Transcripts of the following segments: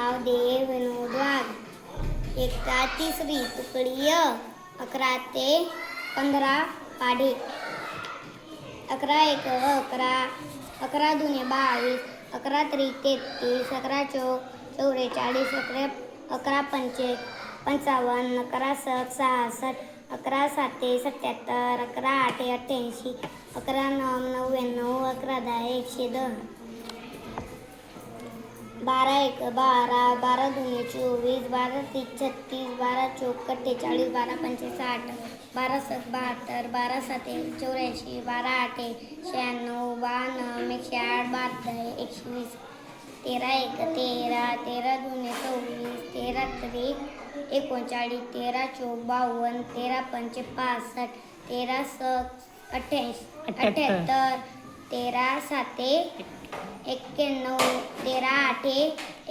देव विनोद वाघ। एकता तिसरी तुकडी 11 ते 15 पाढे। 11 एक 11, 11 दुने 22, 11 त्रिक 33, 11 चौक 44, 11 पंचे 55, 11 सक 66, 11 साते 77, 11 आठे 88, 11 नऊ 99, 11 दहा 110, 12 एक 12, 12 दुने 24, 12 त्रिक 36, 12 चौक 48, 12 पंचे 60, 12 सक 72, 12 साते 84, 12 आठे 96, 92, 108, 12 दहा 120, 13 एक 13, 13 दुने 24, 13 त्रिक 39, 13 चौक 52, 13 पंचे 65, 13 सक 78, 13 साते 91, 13 आठे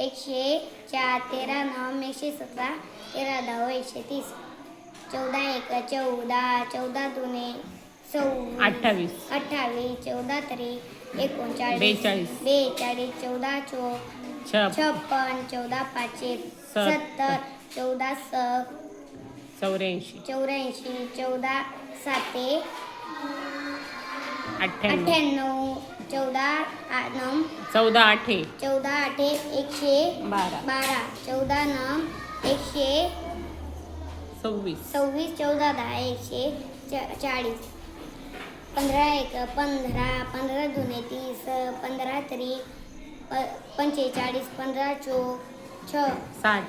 104, 13 नऊ 117, 13 दहा 130, 14 एक 14, 14 दुने 28, 14 त्रिक 39, 42, 14 चौक 56, 14 पाचे 70, 14 सक 84, 14 साते 98, 14 आठे 112, 14 नऊ 126, 14 दहा 140, 15 एक 15, 15 दुने 30, 15 त्रिक 45, 15 चौक 60,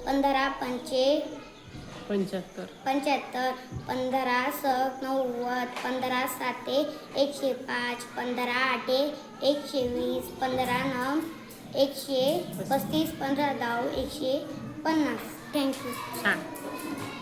15 पंचे 75, 15 सक 90, 15 साते 105, 15 आठे 120, 15 नऊ 135, 15 दहा 150. थँक्यू.